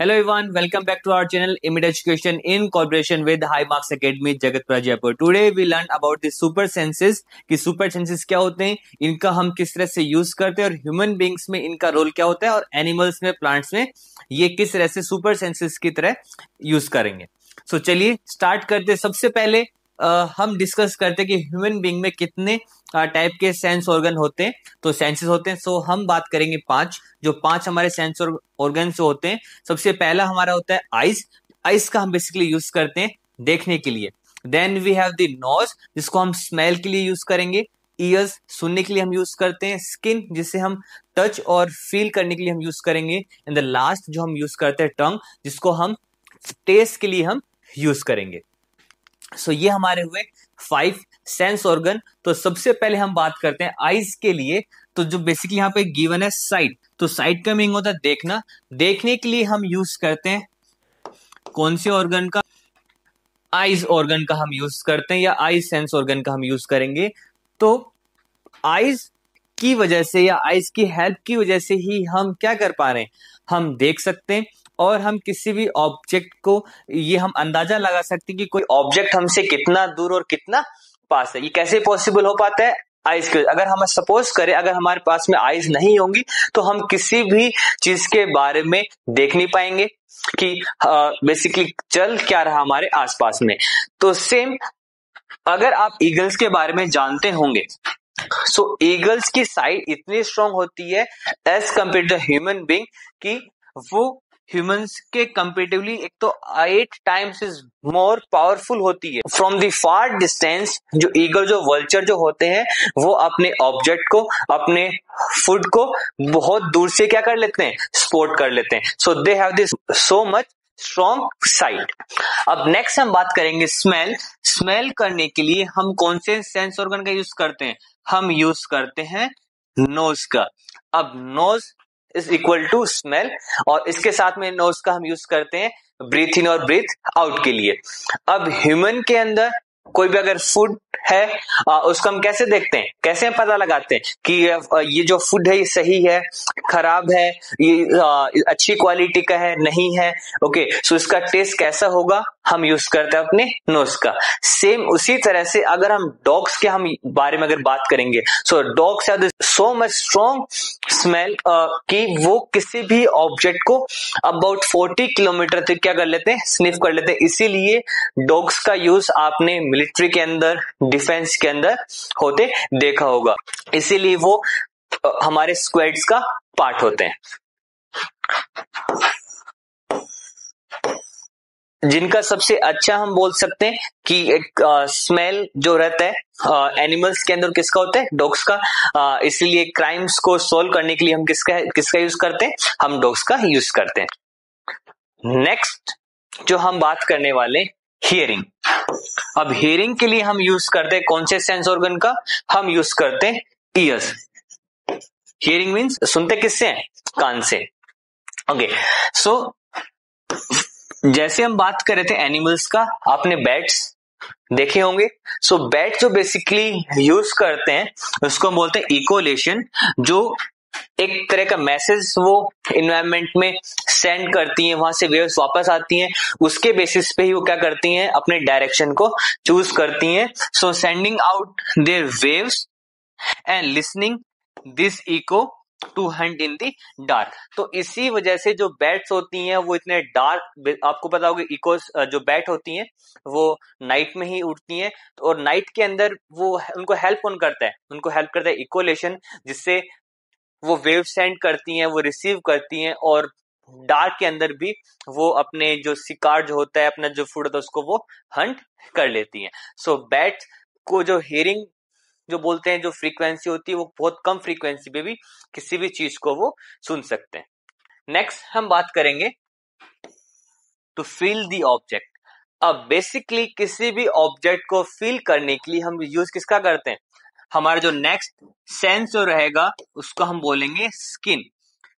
Hello everyone, welcome back to our channel Imid Education in collaboration with High Marks Academy Jagatpura Jaipur. Today we learn about the super senses कि super senses क्या होते हैं, इनका हम किस तरह से यूज करते हैं और ह्यूमन बींग्स में इनका रोल क्या होता है और एनिमल्स में, प्लांट्स में ये किस तरह से सुपर सेंसेस की तरह यूज करेंगे. सो चलिए स्टार्ट करते. सबसे पहले हम डिस्कस करते हैं कि ह्यूमन बींग में कितने टाइप के सेंस ऑर्गन होते हैं. तो सेंसेस होते हैं. सो हम बात करेंगे पांच हमारे सेंस ऑर्गन होते हैं. सबसे पहला हमारा होता है आइज. आइज का हम बेसिकली यूज करते हैं देखने के लिए. Then we have the nose, जिसको हम स्मेल के लिए यूज करेंगे. ईयर्स, सुनने के लिए हम यूज करते हैं. स्किन, जिसे हम टच और फील करने के लिए हम यूज करेंगे. एंड द लास्ट जो हम यूज करते हैं टंग, जिसको हम टेस्ट के लिए हम यूज करेंगे. सो ये हमारे हुए 5 सेंस ऑर्गन. तो सबसे पहले हम बात करते हैं आईज के लिए. तो जो बेसिकली यहाँ पे गिवन है साइट, तो साइट का मीनिंग होता है देखना. देखने के लिए हम यूज करते हैं कौन से ऑर्गन का? आईज ऑर्गन का हम यूज करते हैं या आईज सेंस ऑर्गन का हम यूज करेंगे. तो आईज की वजह से या आईज की हेल्प की वजह से ही हम क्या कर पा रहे हैं, हम देख सकते हैं और हम किसी भी ऑब्जेक्ट को ये हम अंदाजा लगा सकते हैं कि कोई ऑब्जेक्ट हमसे कितना दूर और कितना पास है. ये कैसे पॉसिबल हो पाता है? आईज के. अगर हम सपोज करें अगर हमारे पास में आईज नहीं होंगी तो हम किसी भी चीज के बारे में देख नहीं पाएंगे कि बेसिकली चल क्या रहा हमारे आसपास में. तो सेम अगर आप ईगल्स के बारे में जानते होंगे, सो ईगल्स की साइट इतनी स्ट्रांग होती है as compared to human being कि वो ह्यूमंस के कंपेरेटिवली एक तो 8 टाइम्स इज मोर पावरफुल होती है. फ्रॉम द फार डिस्टेंस जो ईगल, जो वल्चर जो होते हैं, वो अपने ऑब्जेक्ट को, अपने फूड को बहुत दूर से क्या कर लेते हैं, स्पॉट कर लेते हैं. So they have this so much strong sight. अब नेक्स्ट हम बात करेंगे स्मेल. स्मेल करने के लिए हम कौन से सेंस ऑर्गन का यूज करते हैं? हम यूज करते हैं नोज का. अब nose is equal to smell और इसके साथ में नोज का हम यूज करते हैं ब्रीथ इन और ब्रीथ आउट के लिए. अब ह्यूमन के अंदर कोई भी अगर फूड है उसको हम कैसे देखते हैं, कैसे हम पता लगाते हैं कि ये जो फूड है ये सही है, खराब है, ये अच्छी क्वालिटी का है, नहीं है. ओके, सो इसका टेस्ट कैसा होगा, हम यूज करते हैं अपने नोज का. सेम उसी तरह से अगर हम डॉग्स के हम बारे में अगर बात करेंगे, so dogs have so much strong smell कि वो किसी भी ऑब्जेक्ट को अबाउट 40 किलोमीटर तक क्या कर लेते हैं, स्निफ कर लेते हैं. इसीलिए डॉग्स का यूज आपने मिलिट्री के अंदर, डिफेंस के अंदर होते देखा होगा. इसीलिए वो हमारे स्क्वाड्स का पार्ट होते हैं. जिनका सबसे अच्छा हम बोल सकते हैं कि एक स्मेल जो रहता है एनिमल्स के अंदर किसका होता है, डॉग्स का. इसलिए क्राइम्स को सोल्व करने के लिए हम किसका यूज करते हैं, हम डॉग्स का यूज करते हैं. नेक्स्ट जो हम बात करने वाले, हियरिंग. अब हियरिंग के लिए हम यूज करते हैं कौन से सेंस ऑर्गन का? हम यूज करते हैं ईयर्स. हियरिंग मीन्स सुनते किससे हैं, कान से. ओके, सो जैसे हम बात कर रहे थे एनिमल्स का, आपने बैट्स देखे होंगे. सो बैट जो बेसिकली यूज करते हैं उसको हम बोलते हैं इकोलेशन. जो एक तरह का मैसेज वो इन्वायरमेंट में सेंड करती हैं, वहां से वेव्स वापस आती हैं, उसके बेसिस पे ही वो क्या करती हैं, अपने डायरेक्शन को चूज करती हैं. So sending out their waves and listening this echo to hunt in the dark. तो इसी वजह से जो बैट्स होती हैं वो इतने डार्क, आपको पता होगा इकोस जो बैट होती हैं वो नाइट में ही उड़ती हैं. और नाइट के अंदर वो उनको हेल्प कौन करता है, उनको हेल्प करता है इकोलेशन, जिससे वो वेव सेंड करती हैं, वो रिसीव करती हैं और डार्क के अंदर भी वो अपने जो शिकार जो होता है, अपना जो फूड होता है उसको वो हंट कर लेती हैं. सो बैट को जो हियरिंग जो बोलते हैं, जो फ्रीक्वेंसी होती है वो बहुत कम फ्रीक्वेंसी पे भी किसी भी चीज को वो सुन सकते हैं. नेक्स्ट हम बात करेंगे टू फील द ऑब्जेक्ट. अब बेसिकली किसी भी ऑब्जेक्ट को फील करने के लिए हम यूज किसका करते हैं, हमारा जो नेक्स्ट सेंस जो रहेगा उसको हम बोलेंगे स्किन.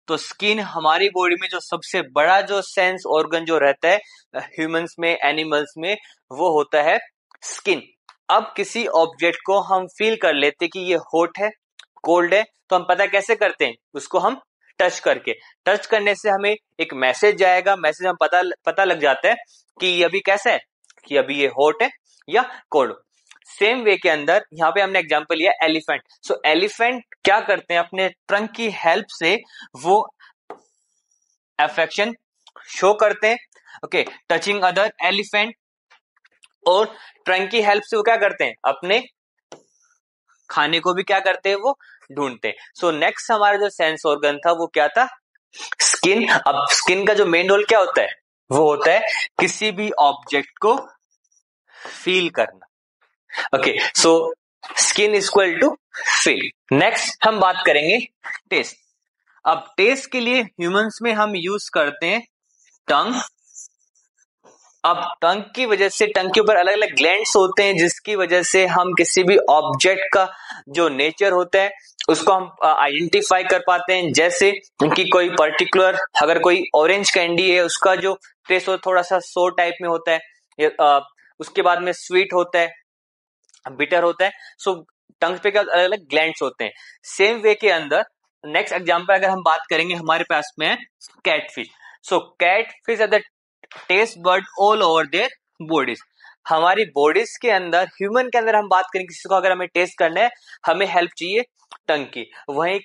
तो स्किन हमारी बॉडी में जो सबसे बड़ा जो सेंस ऑर्गन जो रहता है ह्यूमंस में, एनिमल्स में, वो होता है स्किन. अब किसी ऑब्जेक्ट को हम फील कर लेते कि ये हॉट है, कोल्ड है, तो हम पता कैसे करते हैं, उसको हम टच करके। टच करने से हमें एक मैसेज जाएगा, मैसेज हम पता लग जाता है कि ये अभी कैसा है, कि अभी ये हॉट है या कोल्ड। सेम वे के अंदर यहाँ पे हमने एग्जांपल लिया एलिफेंट। सो एलिफेंट क्या करते हैं, अपने ट्रंक की हेल्प से वो अफेक्शन शो करते हैं, ओके, टचिंग अदर एलिफेंट। और ट्रंक की हेल्प से वो क्या करते हैं, अपने खाने को भी क्या करते हैं, वो ढूंढते हैं। सो नेक्स्ट हमारा जो सेंस ऑर्गन था वो क्या था, स्किन। अब स्किन का जो मेन रोल क्या होता है, वो होता है किसी भी ऑब्जेक्ट को फील करना, okay. So skin is equal to feel. Next हम बात करेंगे टेस्ट। अब टेस्ट के लिए ह्यूमंस में हम यूज करते हैं टंग। अब टंग की वजह से, टंग के ऊपर अलग अलग ग्लैंड्स होते हैं जिसकी वजह से हम किसी भी ऑब्जेक्ट का जो नेचर होता है उसको हम आइडेंटिफाई कर पाते हैं। जैसे कि कोई पर्टिकुलर, अगर कोई ऑरेंज कैंडी है, उसका जो टेस्ट हो थोड़ा सा सोर टाइप में होता है, उसके बाद में स्वीट होता है, बिटर होता है। सो टंग पे क्या अलग अलग ग्लैंड्स होते हैं। सेम वे के अंदर नेक्स्ट एग्जांपल अगर हम बात करेंगे, हमारे पास में है catfish. So catfish are the taste बर्ड ऑल ओवर देयर बॉडीज। हमारी बॉडीज के अंदर, ह्यूमन के अंदर हम बात करेंगे, किसी को अगर हमें टेस्ट करना है, हमें हेल्प चाहिए टंग की। वहीं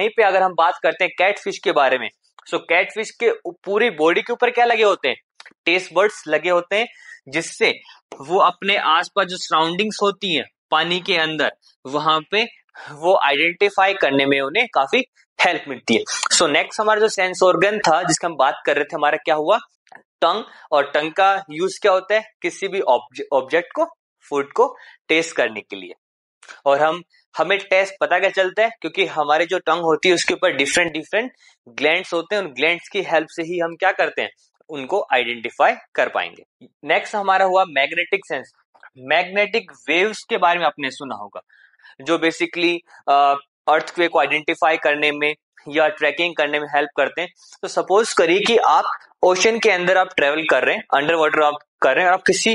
पे अगर हम बात करते हैं कैटफिश के बारे में, सो कैटफिश के पूरी बॉडी के ऊपर क्या लगे होते हैं, टेस्ट बर्ड्स लगे होते हैं, जिससे वो अपने आसपास जो सराउंडिंग्स होती हैं पानी के अंदर, वहां पे वो आइडेंटिफाई करने में उन्हें काफी हेल्प मिलती है। सो नेक्स्ट हमारा जो सेंस ऑर्गन था जिसका हम बात कर रहे थे, हमारा क्या हुआ, टंग। और टंग का यूज क्या होता है, किसी भी ऑब्जेक्ट को, फूड को टेस्ट करने के लिए। और हमें टेस्ट पता क्या चलता है, क्योंकि हमारे जो टंग होती है उसके ऊपर डिफरेंट डिफरेंट ग्लैंड्स होते हैं, उन ग्लैंड्स की हेल्प से ही हम क्या करते हैं, उनको आइडेंटिफाई कर पाएंगे। नेक्स्ट हमारा हुआ मैग्नेटिक सेंस। मैग्नेटिक वेव्स के बारे में आपने सुना होगा, जो बेसिकली अर्थक्वेक को आइडेंटिफाई करने में या ट्रैकिंग करने में हेल्प करते हैं। तो सपोज करिए कि आप ओशन के अंदर आप ट्रेवल कर रहे हैं, अंडर वाटर आप कर रहे हैं, और आप किसी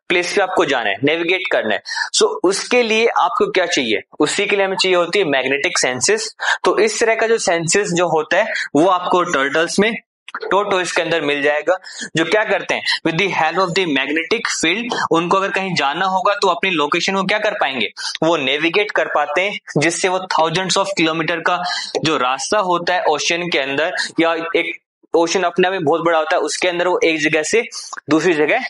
प्लेस पे आपको जाना है, नेविगेट करना है। सो उसके लिए आपको क्या चाहिए, उसी के लिए हमें चाहिए होती है मैग्नेटिक सेंसेस। तो इस तरह का जो सेंसेस जो होता है वो आपको टर्टल्स में, टोटोइस के अंदर मिल जाएगा, जो क्या करते हैं, with the help of the magnetic field, उनको अगर कहीं जाना होगा तो अपनी लोकेशन को क्या कर पाएंगे, वो नेविगेट कर पाते हैं, जिससे वो थाउजेंड्स ऑफ किलोमीटर का जो रास्ता होता है ओशन के अंदर, या एक ओशन अपने आप में बहुत बड़ा होता है, उसके अंदर वो एक जगह से दूसरी जगह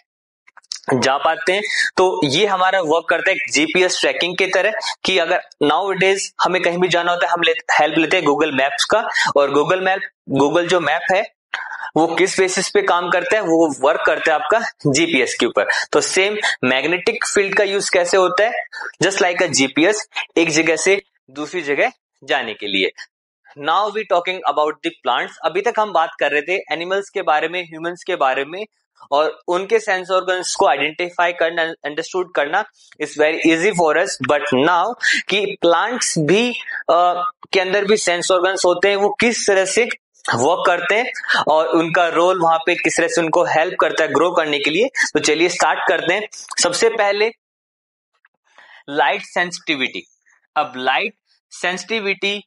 जा पाते हैं। तो ये हमारा वर्क करता है जीपीएस ट्रैकिंग की तरह, कि अगर नाउ डेज हमें कहीं भी जाना होता है, हम हेल्प लेते हैं गूगल मैप्स का। और गूगल जो मैप है वो किस बेसिस पे काम करता है, वो वर्क करता है आपका जीपीएस के ऊपर। तो सेम मैग्नेटिक फील्ड का यूज कैसे होता है, जस्ट लाइक अ जीपीएस, एक जगह से दूसरी जगह जाने के लिए। Now we talking about the plants. अभी तक हम बात कर रहे थे एनिमल्स के बारे में, ह्यूमंस के बारे में, और उनके सेंस ऑर्गन्स को आइडेंटिफाई करना, अंडरस्टूड करना is very easy for us. But now कि प्लांट्स भी के अंदर भी सेंस ऑर्गन्स होते हैं, वो किस तरह से वर्क करते हैं और उनका रोल वहां पे किस तरह से उनको हेल्प करता है ग्रो करने के लिए। तो चलिए स्टार्ट करते हैं। सबसे पहले लाइट सेंसिटिविटी। अब लाइट सेंसिटिविटी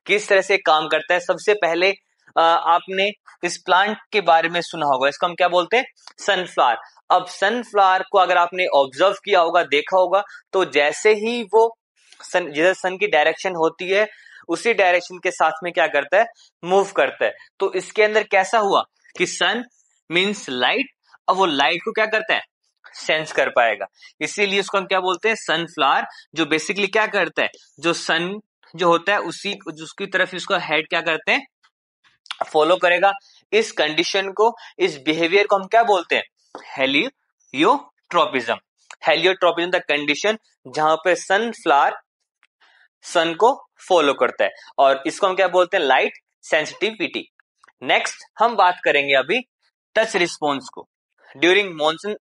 किस तरह से काम करता है, सबसे पहले आपने इस प्लांट के बारे में सुना होगा, इसको हम क्या बोलते हैं, सनफ्लावर। अब सनफ्लावर को अगर आपने ऑब्जर्व किया होगा, देखा होगा, तो जैसे ही वो जिधर सन की डायरेक्शन होती है उसी डायरेक्शन के साथ में क्या करता है, मूव करता है। तो इसके अंदर कैसा हुआ कि सन मींस लाइट, अब वो लाइट को क्या करता है, सेंस कर पाएगा, इसीलिए उसको हम क्या बोलते हैं, सनफ्लावर। जो बेसिकली क्या करता है, जो सन जो होता है उसी उसकी तरफ उसका हेड क्या करते हैं, फॉलो करेगा। इस कंडीशन को, इस बिहेवियर को हम क्या बोलते हैं, हेलियोट्रोपिज्म। हेलियोट्रोपिज्म द कंडीशन जहां पे सनफ्लावर सन को फॉलो करता है, और इसको हम क्या बोलते हैं, लाइट सेंसिटिविटी। नेक्स्ट हम बात करेंगे अभी टच रिस्पॉन्स को। ड्यूरिंग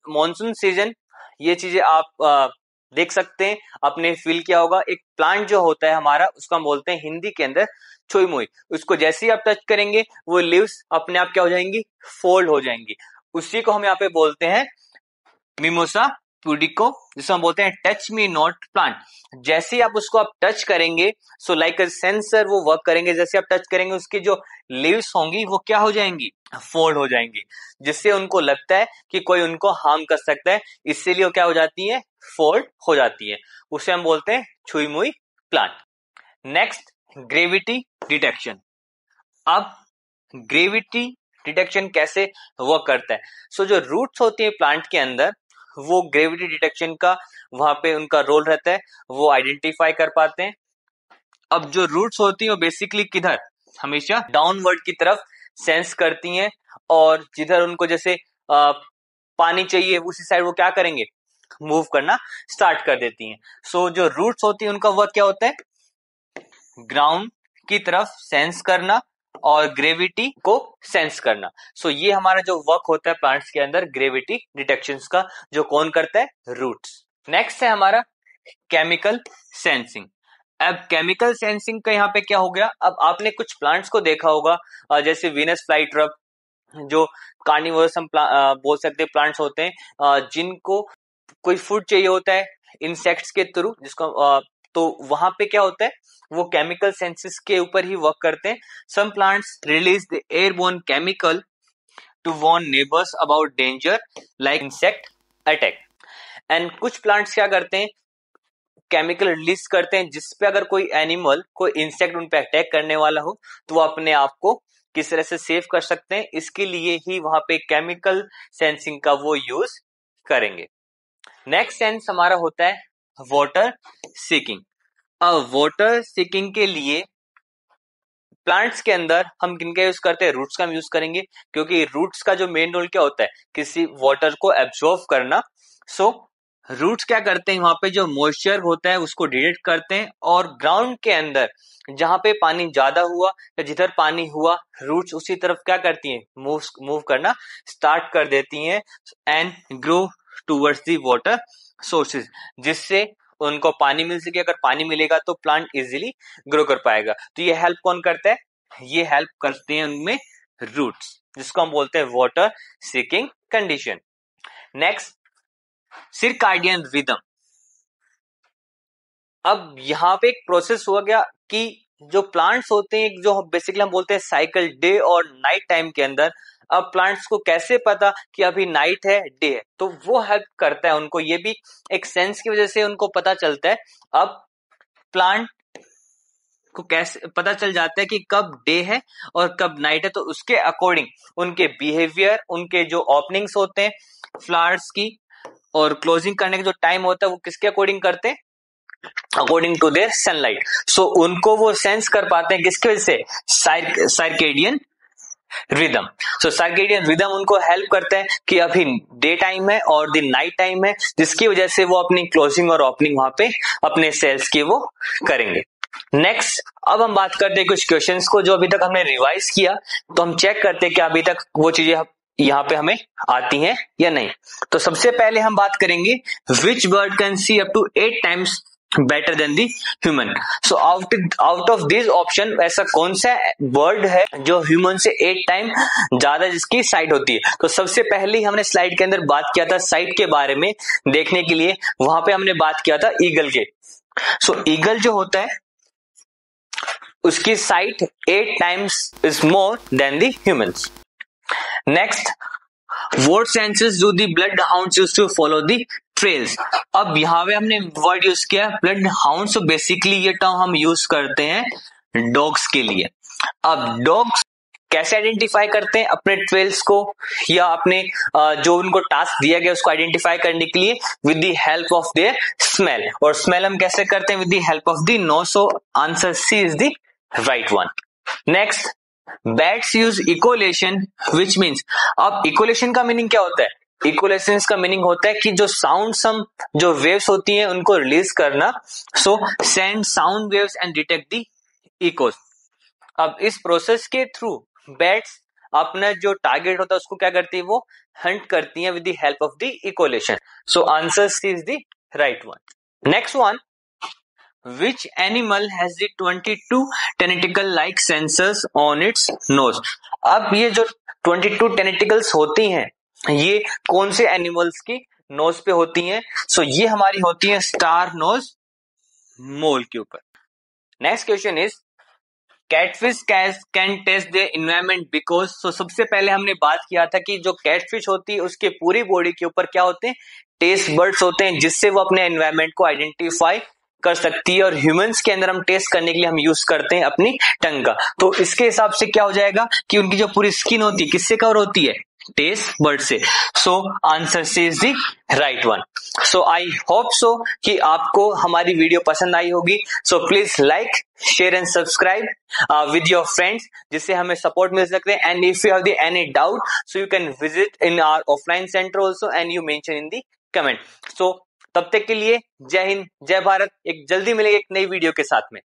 मॉनसून सीजन ये चीजें आप देख सकते हैं, आपने फील किया होगा। एक प्लांट जो होता है हमारा, उसको हम बोलते हैं हिंदी के अंदर छुई मुई। उसको जैसे ही आप टच करेंगे वो लीव्स अपने आप क्या हो जाएंगी, फोल्ड हो जाएंगी। उसी को हम यहाँ पे बोलते हैं मिमोसा पुडिको, जिसको हम बोलते हैं टच मी नॉट प्लांट। जैसे ही आप उसको आप टच करेंगे, सो लाइक अ सेंसर वो वर्क करेंगे। जैसे आप टच करेंगे उसकी जो लीव्स होंगी वो क्या हो जाएंगी, फोल्ड हो जाएंगी, जिससे उनको लगता है कि कोई उनको हार्म कर सकता है, इसीलिए वो क्या हो जाती है, फोल्ड हो जाती है। उसे हम बोलते हैं छुई मुई प्लांट। Next, gravity detection. अब ग्रेविटी डिटेक्शन कैसे वर्क करता है? सो जो रूट्स होती है प्लांट के अंदर, वो ग्रेविटी डिटेक्शन का वहां पे उनका रोल रहता है, वो आइडेंटिफाई कर पाते हैं। अब जो रूट्स होती है वो बेसिकली किधर, हमेशा डाउनवर्ड की तरफ सेंस करती हैं, और जिधर उनको जैसे पानी चाहिए उसी साइड वो क्या करेंगे, मूव करना स्टार्ट कर देती हैं। सो जो रूट्स होती है उनका वर्क क्या होता है, ग्राउंड की तरफ सेंस करना और ग्रेविटी को सेंस करना। सो ये हमारा जो वर्क होता है प्लांट्स के अंदर ग्रेविटी डिटेक्शन का, जो कौन करता है, रूट्स। नेक्स्ट है हमारा केमिकल सेंसिंग। अब केमिकल सेंसिंग का यहाँ पे क्या हो गया, अब आपने कुछ प्लांट्स को देखा होगा, जैसे वीनस फ्लाईट्रप, जो कार्निवोरस हम बोल सकते हैं प्लांट्स होते हैं, जिनको कोई फूड चाहिए होता है इंसेक्ट्स के थ्रू, जिसको तो वहां पे क्या होता है, वो केमिकल सेंसेस के ऊपर ही वर्क करते हैं। Some plants release the airborne chemical to warn neighbours about danger like insect attack. And कुछ प्लांट्स क्या करते हैं, केमिकल रिलीज करते हैं जिसपे अगर कोई एनिमल, कोई इंसेक्ट उन पे अटैक करने वाला हो तो वो अपने आप को किस तरह से सेव कर सकते हैं, इसके लिए ही वहां पे केमिकल सेंसिंग का वो यूज करेंगे। नेक्स्ट सेंस हमारा होता है वाटर सीकिंग। अब वाटर सीकिंग के लिए प्लांट्स के अंदर हम किनका यूज करते हैं, रूट्स का हम यूज करेंगे, क्योंकि रूट्स का जो मेन रोल क्या होता है, किसी वाटर को एब्जॉर्ब करना। सो रूट्स क्या करते हैं, वहां पे जो मॉइस्चर होता है उसको डिटेक्ट करते हैं, और ग्राउंड के अंदर जहां पे पानी ज्यादा हुआ या जिधर पानी हुआ, रूट्स उसी तरफ क्या करती हैं, मूव करना स्टार्ट कर देती हैं and grow towards the water sources, जिससे उनको पानी मिल सके। अगर पानी मिलेगा तो प्लांट इजीली ग्रो कर पाएगा। तो ये हेल्प कौन करता है, ये हेल्प करते हैं उनमें रूट्स, जिसको हम बोलते हैं water seeking condition. Next, circadian rhythm. अब यहाँ पे एक प्रोसेस हुआ गया कि जो प्लांट्स होते हैं, जो बेसिकली हम बोलते हैं साइकिल, डे और नाइट टाइम के अंदर, अब प्लांट्स को कैसे पता कि अभी नाइट है डे है, तो वो हेल्प करता है उनको, ये भी एक सेंस की वजह से उनको पता चलता है। अब प्लांट को कैसे पता चल जाता है कि कब डे है और कब नाइट है, तो उसके अकॉर्डिंग उनके बिहेवियर, उनके जो ओपनिंग्स होते हैं फ्लावर्स की और क्लोजिंग करने का जो टाइम होता है, वो किसके अकॉर्डिंग करते हैं, अकॉर्डिंग टू देयर सनलाइट। सो उनको वो सेंस कर पाते हैं किसकी वजह से, सर्केडियन रिदम। सो सर्केडियन रिदम उनको हेल्प करता है कि अभी डे टाइम है और दिन नाइट टाइम है, जिसकी वजह से वो अपनी क्लोजिंग और ओपनिंग वहां पे अपने सेल्स की वो करेंगे। नेक्स्ट, अब हम बात करते हैं कुछ क्वेश्चंस को जो अभी तक हमने रिवाइज किया, तो हम चेक करते हैं कि अभी तक वो चीजें यहाँ पे हमें आती हैं या नहीं। तो सबसे पहले हम बात करेंगे, which bird can see up to 8 times better than the human. So out of this option ऐसा कौन सा बर्ड है जो ह्यूमन से 8 टाइम ज्यादा जिसकी साइट होती है? तो सबसे पहले हमने स्लाइड के अंदर बात किया था साइट के बारे में देखने के लिए, वहां पे हमने बात किया था ईगल के। सो ईगल जो होता है उसकी site 8 times is more than the humans. Next, what senses do the bloodhounds use to follow the trails? अब यहाँ पे हमने वर्ड यूज किया bloodhounds, तो बेसिकली ये टर्म हम यूज करते हैं डॉग्स के लिए। अब डॉग्स कैसे आइडेंटिफाई करते हैं अपने ट्रेल्स को, या अपने जो उनको टास्क दिया गया उसको आइडेंटिफाई करने के लिए, with the help of their smell. और स्मेल हम कैसे करते हैं, with the help of the nose. So answer C is the right one. Next, bats use echolocation which means. अब इकोलेशन का मीनिंग क्या होता है, इकोलेशन का मीनिंग होता है कि जो साउंड हम जो वेव्स होती हैं उनको रिलीज करना। सो send sound waves and detect the Eeco. अब इस प्रोसेस के थ्रू बैट्स अपना जो टारगेट होता है उसको क्या करती है, वो हंट करती है with the help of the echolocation. So answer C is the right one. Next one, which animal has the 22 tentacle like sensors on its nose? अब ये जो 22 टेनिटिकल्स होती हैं, ये कौन से एनिमल्स की नोज पे होती हैं। सो ये हमारी होती है स्टार नोज मोल के ऊपर। Next question is catfish can taste the environment because. So सबसे पहले हमने बात किया था कि जो कैटफिश होती है उसके पूरी बॉडी के ऊपर क्या होते हैं, टेस्ट बर्ड्स होते हैं, जिससे वो अपने एनवायरमेंट को आइडेंटिफाई कर सकती है। और ह्यूमंस के अंदर हम टेस्ट करने के लिए हम यूज करते हैं अपनी टंग का। तो इसके हिसाब से क्या हो जाएगा कि उनकी जो पूरी स्किन होती है किससे कवर होती है, टेस्ट बर्ड से। So answer C is the right one. So I hope so कि आपको हमारी वीडियो पसंद आई होगी। So please like, share and subscribe with your friends, जिससे हमें सपोर्ट मिल सकते हैं। And if you have any doubt so you can visit in our offline centre also and you mention in the comment. So तब तक के लिए जय हिंद, जय भारत। एक जल्दी मिलेंगे एक नई वीडियो के साथ में।